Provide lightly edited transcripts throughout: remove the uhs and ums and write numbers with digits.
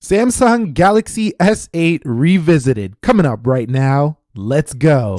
Samsung Galaxy S8 Revisited, coming up right now. Let's go.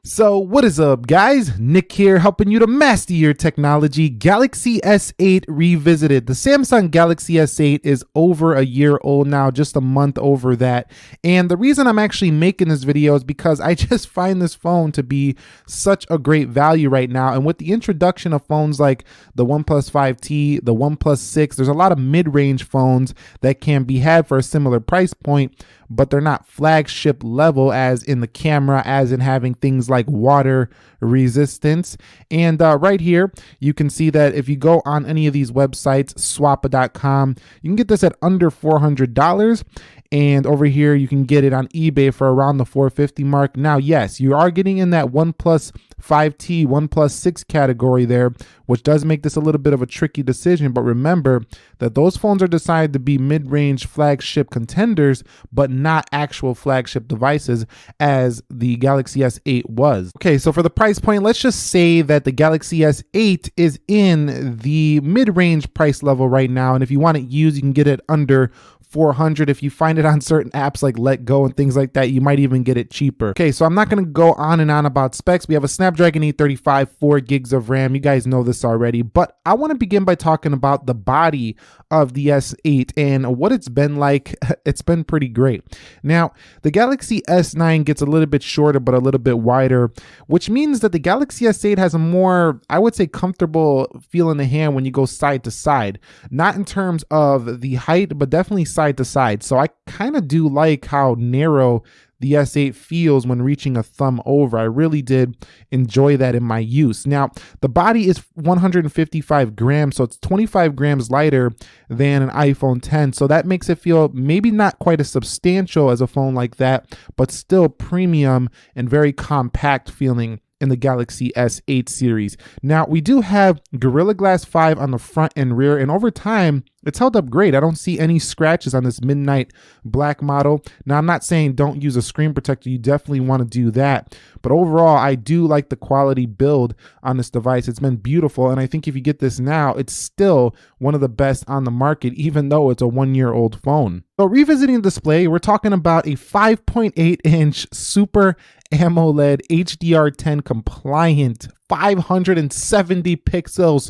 So what is up, guys? Nick here, helping you to master your technology. Galaxy S8 Revisited. The Samsung Galaxy S8 is over a year old now, just a month over that. And the reason I'm actually making this video is because I just find this phone to be such a great value right now. And with the introduction of phones like the OnePlus 5T, the OnePlus 6, there's a lot of mid-range phones that can be had for a similar price point, but they're not flagship level as in the camera, as in having things like water resistance. And right here, you can see that if you go on any of these websites, swappa.com, you can get this at under $400. And over here, you can get it on eBay for around the $450 mark. Now, yes, you are getting in that OnePlus 5T, OnePlus 6 category there, which does make this a little bit of a tricky decision. But remember that those phones are decided to be mid-range flagship contenders, but not actual flagship devices as the Galaxy S8 was. Okay, so for the price point, let's just say that the Galaxy S8 is in the mid-range price level right now. And if you want it used, you can get it under $400. If you find it on certain apps like Let Go and things like that, you might even get it cheaper. Okay, so I'm not going to go on and on about specs. We have a Snapdragon 835, 4 gigs of RAM. You guys know this already, but I want to begin by talking about the body of the S8 and what it's been like. It's been pretty great. Now, the Galaxy S9 gets a little bit shorter, but a little bit wider, which means that the Galaxy S8 has a more, I would say, comfortable feel in the hand when you go side to side. Not in terms of the height, but definitely side to side. So I kind of do like how narrow the S8 feels when reaching a thumb over. I really did enjoy that in my use. Now, the body is 155 grams, so it's 25 grams lighter than an iPhone 10. So that makes it feel maybe not quite as substantial as a phone like that, but still premium and very compact feeling in the Galaxy S8 series. Now, we do have Gorilla Glass 5 on the front and rear, and over time, it's held up great. I don't see any scratches on this midnight black model. Now, I'm not saying don't use a screen protector. You definitely want to do that. But overall, I do like the quality build on this device. It's been beautiful. And I think if you get this now, it's still one of the best on the market, even though it's a one-year-old phone. So revisiting the display, we're talking about a 5.8-inch Super AMOLED HDR10 compliant 570 pixels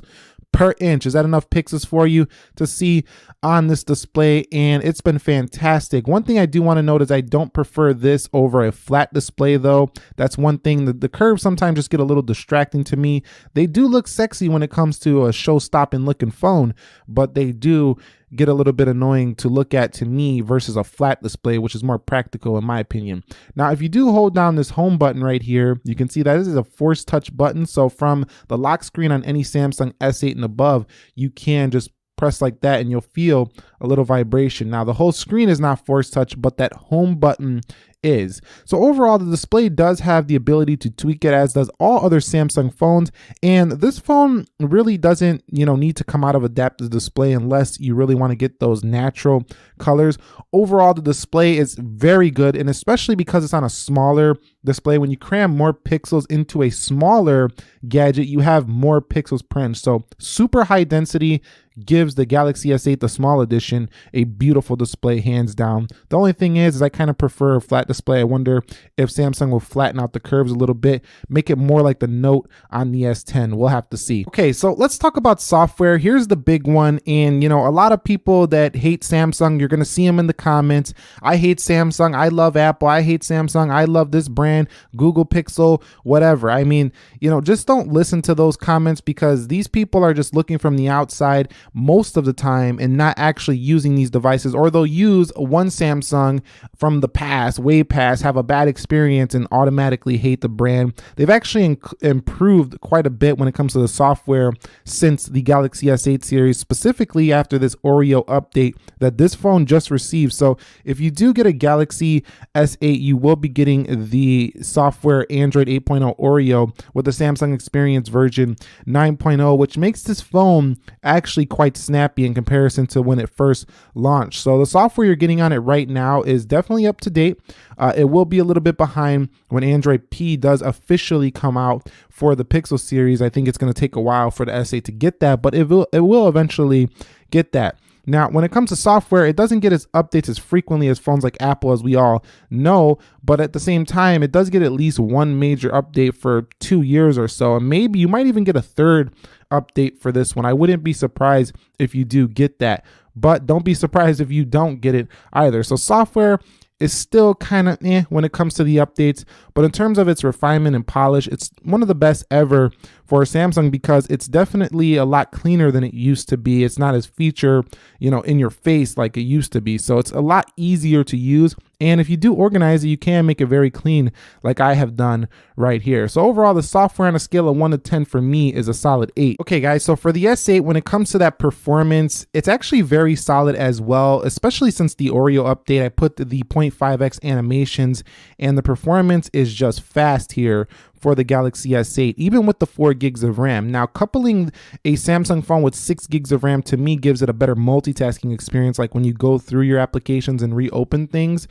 per inch. Is that enough pixels for you to see on this display? And it's been fantastic. One thing I do want to note is I don't prefer this over a flat display though. That's one thing. The curves sometimes just get a little distracting to me. They do look sexy when it comes to a show-stopping looking phone, but they do get a little bit annoying to look at to me versus a flat display, which is more practical in my opinion. Now, if you do hold down this home button right here, you can see that this is a force touch button. So from the lock screen on any Samsung S8 and above, you can just press like that and you'll feel a little vibration. Now, the whole screen is not force touch, but that home button is. So overall, the display does have the ability to tweak it, as does all other Samsung phones. And this phone really doesn't, need to come out of adaptive display unless you really want to get those natural colors. Overall, the display is very good, and especially because it's on a smaller display, when you cram more pixels into a smaller gadget, you have more pixels per inch. So super high density gives the Galaxy S8, the small edition, a beautiful display, hands down. The only thing is I kind of prefer a flat display. I wonder if Samsung will flatten out the curves a little bit, make it more like the Note on the S10. We'll have to see. Okay, so let's talk about software. Here's the big one. And, a lot of people that hate Samsung, you're going to see them in the comments. I hate Samsung. I love Apple. I hate Samsung. I love this brand, Google Pixel, whatever. I mean, just don't listen to those comments, because these people are just looking from the outside most of the time and not actually using these devices, or they'll use one Samsung from the past, way past, have a bad experience and automatically hate the brand. They've actually improved quite a bit when it comes to the software since the Galaxy S8 series, specifically after this Oreo update that this phone just received. So if you do get a Galaxy S8, you will be getting the software Android 8.0 Oreo with the Samsung Experience version 9.0, which makes this phone actually quite snappy in comparison to when it first launched. So the software you're getting on it right now is definitely up to date. It will be a little bit behind when Android P does officially come out for the Pixel series. I think it's going to take a while for the S8 to get that, but it will eventually get that. Now, when it comes to software, it doesn't get its updates as frequently as phones like Apple, as we all know, but at the same time, it does get at least one major update for 2 years or so, and maybe you might even get a third update for this one. I wouldn't be surprised if you do get that, but don't be surprised if you don't get it either. So software is still kind of when it comes to the updates, but in terms of its refinement and polish, it's one of the best ever for Samsung because it's definitely a lot cleaner than it used to be. It's not as feature, in your face like it used to be. So it's a lot easier to use. And if you do organize it, you can make it very clean like I have done right here. So overall, the software on a scale of 1 to 10 for me is a solid 8. Okay, guys, so for the S8, when it comes to that performance, it's actually very solid as well, especially since the Oreo update. I put the 0.5x animations and the performance is just fast here for the Galaxy S8, even with the 4 gigs of RAM. Now, coupling a Samsung phone with 6 gigs of RAM to me gives it a better multitasking experience. Like when you go through your applications and reopen things,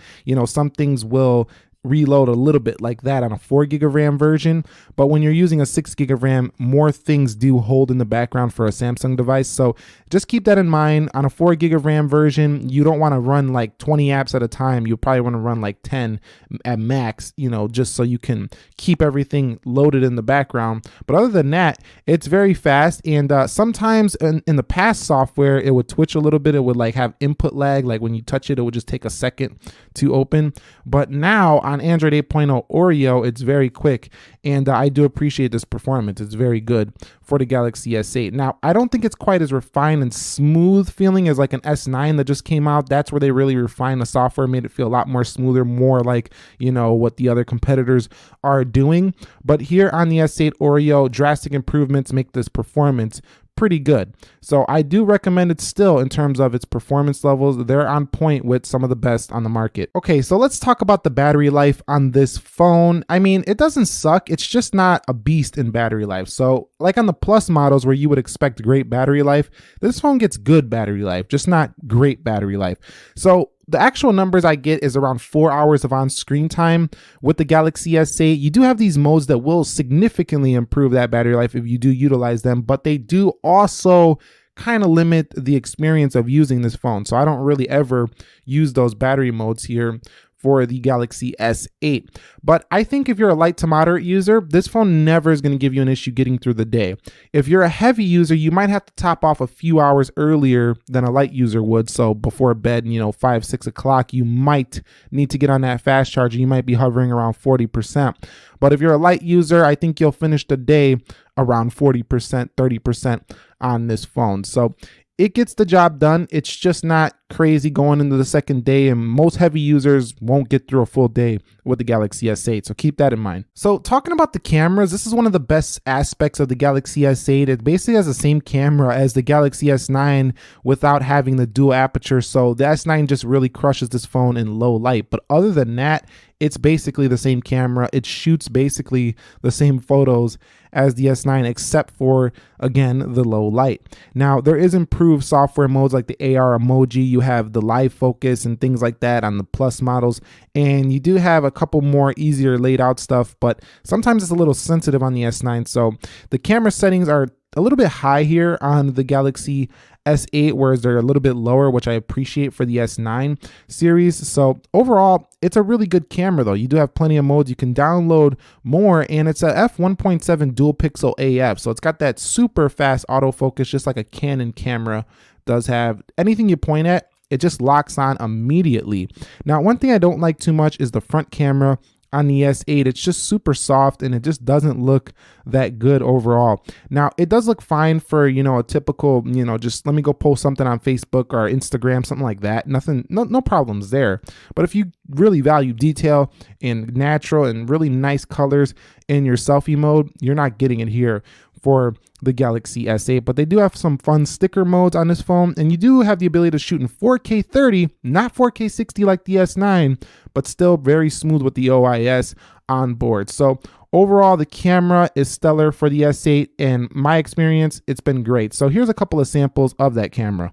some things will reload a little bit like that on a 4 gig of RAM version, but when you're using a 6 gig of RAM, more things do hold in the background for a Samsung device. So just keep that in mind. On a 4 gig of RAM version, you don't want to run like 20 apps at a time. You probably want to run like 10 at max, just so you can keep everything loaded in the background. But other than that, it's very fast. And sometimes in the past software, it would twitch a little bit. It would like have input lag. Like when you touch it, it would just take a second to open. But now on Android 8.0 Oreo, it's very quick, and I do appreciate this performance. It's very good for the Galaxy S8. Now, I don't think it's quite as refined and smooth feeling as like an S9 that just came out. That's where they really refined the software, made it feel a lot more smoother, more like, what the other competitors are doing. But here on the S8 Oreo, drastic improvements make this performance pretty good. So I do recommend it still in terms of its performance levels. They're on point with some of the best on the market. Okay, so let's talk about the battery life on this phone. I mean, it doesn't suck. It's just not a beast in battery life. So like on the Plus models where you would expect great battery life, this phone gets good battery life, just not great battery life. So the actual numbers I get is around 4 hours of on-screen time with the Galaxy S8. You do have these modes that will significantly improve that battery life if you do utilize them, but they do also kind of limit the experience of using this phone. So I don't really ever use those battery modes here for the Galaxy S8. But I think if you're a light to moderate user, this phone never is going to give you an issue getting through the day. If you're a heavy user, you might have to top off a few hours earlier than a light user would. So before bed, 5, 6 o'clock, you might need to get on that fast charger. You might be hovering around 40%. But if you're a light user, I think you'll finish the day around 40%, 30% on this phone. So it gets the job done. It's just not crazy going into the second day, and most heavy users won't get through a full day with the Galaxy S8, so keep that in mind. So talking about the cameras, this is one of the best aspects of the Galaxy S8. It basically has the same camera as the Galaxy S9 without having the dual aperture, so the S9 just really crushes this phone in low light. But other than that, it's basically the same camera. It shoots basically the same photos as the S9, except for, again, the low light. Now, there is improved software modes like the AR emoji. You have the live focus and things like that on the Plus models. And you do have a couple more easier laid out stuff, but sometimes it's a little sensitive on the S9. So the camera settings are a little bit high here on the Galaxy S8, whereas they're a little bit lower, which I appreciate for the S9 series. So overall, it's a really good camera though. You do have plenty of modes. You can download more, and it's a f1.7 dual pixel AF. So it's got that super fast autofocus, just like a Canon camera does have. Anything you point at, it just locks on immediately. Now, one thing I don't like too much is the front camera on the S8. It's just super soft and it just doesn't look that good overall. Now, it does look fine for, a typical, just let me go post something on Facebook or Instagram, something like that. Nothing, no problems there. But if you really value detail and natural and really nice colors in your selfie mode, you're not getting it here for the Galaxy S8, but they do have some fun sticker modes on this phone, and you do have the ability to shoot in 4K 30, not 4K 60 like the S9, but still very smooth with the OIS on board. So overall, the camera is stellar for the S8. In my experience, it's been great. So here's a couple of samples of that camera.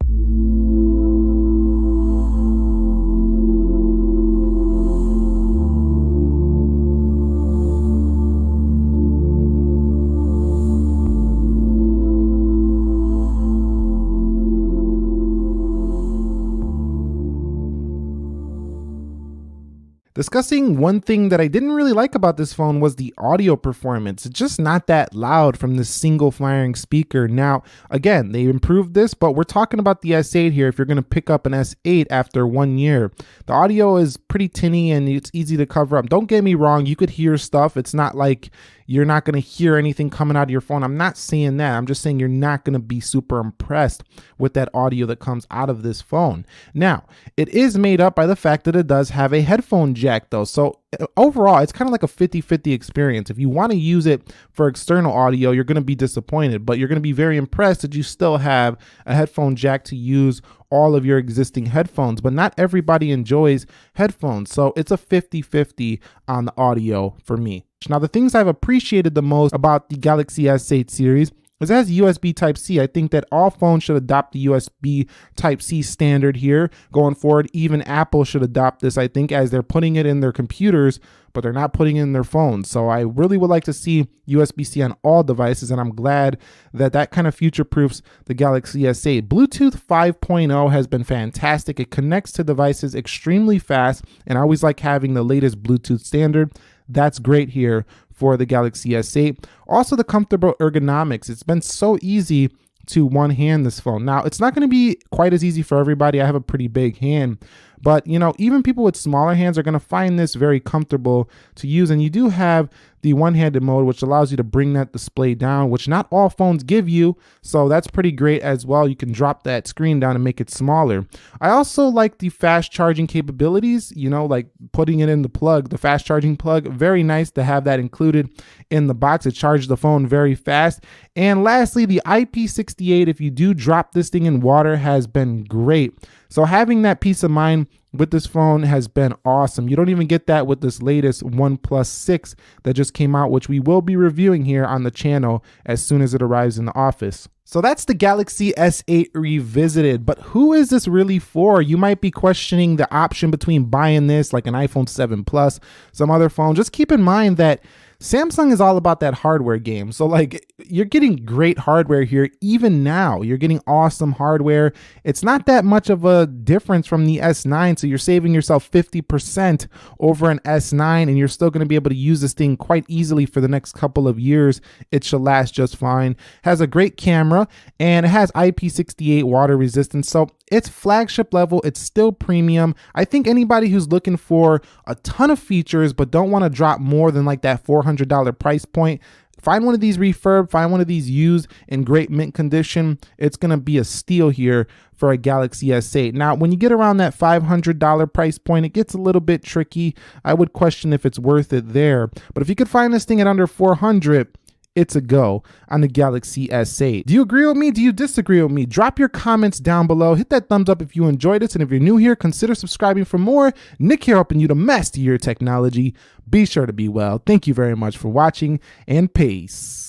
Discussing one thing that I didn't really like about this phone was the audio performance. It's just not that loud from this single firing speaker. Now, again, they improved this, but we're talking about the S8 here. If you're going to pick up an S8 after 1 year, the audio is pretty tinny and it's easy to cover up. Don't get me wrong, you could hear stuff. It's not like you're not going to hear anything coming out of your phone. I'm not saying that. I'm just saying you're not going to be super impressed with that audio that comes out of this phone. Now, it is made up by the fact that it does have a headphone jack though. So overall, it's kind of like a 50-50 experience. If you want to use it for external audio, you're going to be disappointed, but you're going to be very impressed that you still have a headphone jack to use all of your existing headphones, but not everybody enjoys headphones. So it's a 50-50 on the audio for me. Now, the things I've appreciated the most about the Galaxy S8 series is it has USB Type-C. I think that all phones should adopt the USB Type-C standard here going forward. Even Apple should adopt this, I think, as they're putting it in their computers, but they're not putting it in their phones. So I really would like to see USB-C on all devices, and I'm glad that that kind of future-proofs the Galaxy S8. Bluetooth 5.0 has been fantastic. It connects to devices extremely fast, and I always like having the latest Bluetooth standard. That's great here for the Galaxy S8. Also, the comfortable ergonomics. It's been so easy to one-hand this phone. Now, it's not going to be quite as easy for everybody. I have a pretty big hand, but you know, even people with smaller hands are going to find this very comfortable to use. And you do have the one-handed mode, which allows you to bring that display down, which not all phones give you. So that's pretty great as well. You can drop that screen down and make it smaller. I also like the fast charging capabilities, you know, like putting it in the plug, the fast charging plug. Very nice to have that included in the box. It charges the phone very fast. And lastly, the IP68, if you do drop this thing in water, has been great. So having that peace of mind with this phone has been awesome. You don't even get that with this latest OnePlus 6 that just came out, which we will be reviewing here on the channel as soon as it arrives in the office. So that's the Galaxy S8 revisited, but who is this really for? You might be questioning the option between buying this like an iPhone 7 Plus, some other phone. Just keep in mind that Samsung is all about that hardware game. So like you're getting great hardware here. Even now you're getting awesome hardware. It's not that much of a difference from the S9. So you're saving yourself 50% over an S9 and you're still going to be able to use this thing quite easily for the next couple of years. It should last just fine. Has a great camera and it has IP68 water resistance. So it's flagship level. It's still premium. I think anybody who's looking for a ton of features but don't want to drop more than like that $400 price point, find one of these refurb, find one of these used in great mint condition. It's going to be a steal here for a Galaxy S8. Now, when you get around that $500 price point, it gets a little bit tricky. I would question if it's worth it there. But if you could find this thing at under $400, it's a go on the Galaxy S8. Do you agree with me? Do you disagree with me? Drop your comments down below. Hit that thumbs up if you enjoyed this. And if you're new here, consider subscribing for more. Nick here, helping you to master your technology. Be sure to be well. Thank you very much for watching and peace.